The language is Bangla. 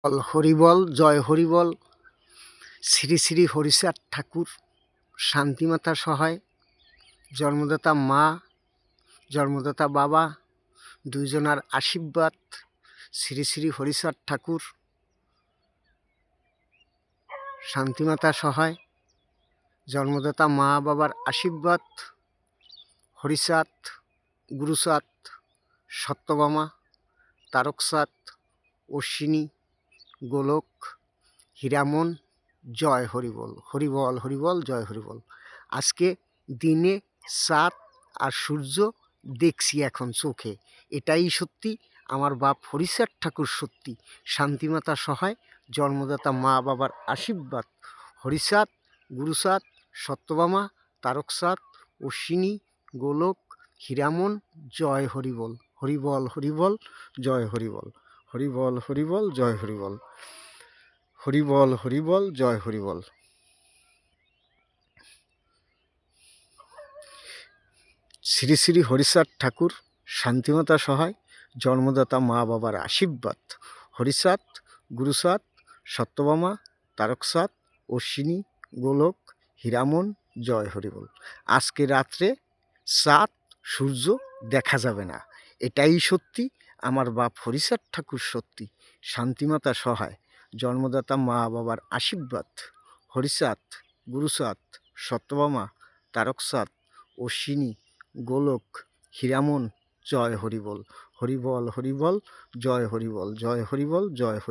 হরিবল, জয় হরিবল। শ্রী শ্রী হরিচাঁদ ঠাকুর, শান্তিমাতা সহায়, জন্মদাতা মা, জন্মদাতা বাবা, দুইজনার আশীর্বাদ। শ্রী শ্রী হরিচাঁদ ঠাকুর, শান্তিমাতা সহায়, জন্মদাতা মা বাবার আশীর্বাদ। হরিচাঁদ, গুরুচাঁদ, সত্যভামা, তারকচাঁদ, অশ্বিনী, গোলক, হীরামন। জয় হরিবল, হরিবল হরিবল, জয় হরিবল। আজকে দিনে চাঁদ আর সূর্য দেখছি এখন চোখে, এটাই সত্যি। আমার বাপ হরিচাঁদ ঠাকুর সত্যি, শান্তিমাতা সহায়, জন্মদাতা মা বাবার আশীর্বাদ। হরিচাঁদ, গুরুচাঁদ, সত্যভামা, তারকচাঁদ, অশ্বিনী, গোলক, হীরামন। জয় হরিবল, হরিবল হরিবল, জয় হরিবল, হরিবল হরিবল, জয় হরিবল, হরিবল হরিবল, জয় হরিবল। শ্রী শ্রী হরিচাঁদ ঠাকুর, শান্তিমাতা সহায়, জন্মদাতা মা বাবার আশীর্বাদ। হরিচাঁদ, গুরুচাঁদ, সত্যভামা, তারকচাঁদ, অশ্বিনী, গোলক, হীরামন। জয় হরিবল। আজকে রাত্রে চাঁদ সূর্য দেখা যাবে না, এটাই সত্যি। আমার বাপ হরিচাঁদ ঠাকুর সত্যি, শান্তিমাতা সহায়, জন্মদাতা মা বাবার আশীর্বাদ। হরিচাঁদ, গুরুচাঁদ, সত্যভামা, তারকচাঁদ, অশ্বিনী, গোলক, হীরামন। জয় হরিবল, হরিবল হরিবল, জয় হরিবল, জয় হরিবল, জয় হরি।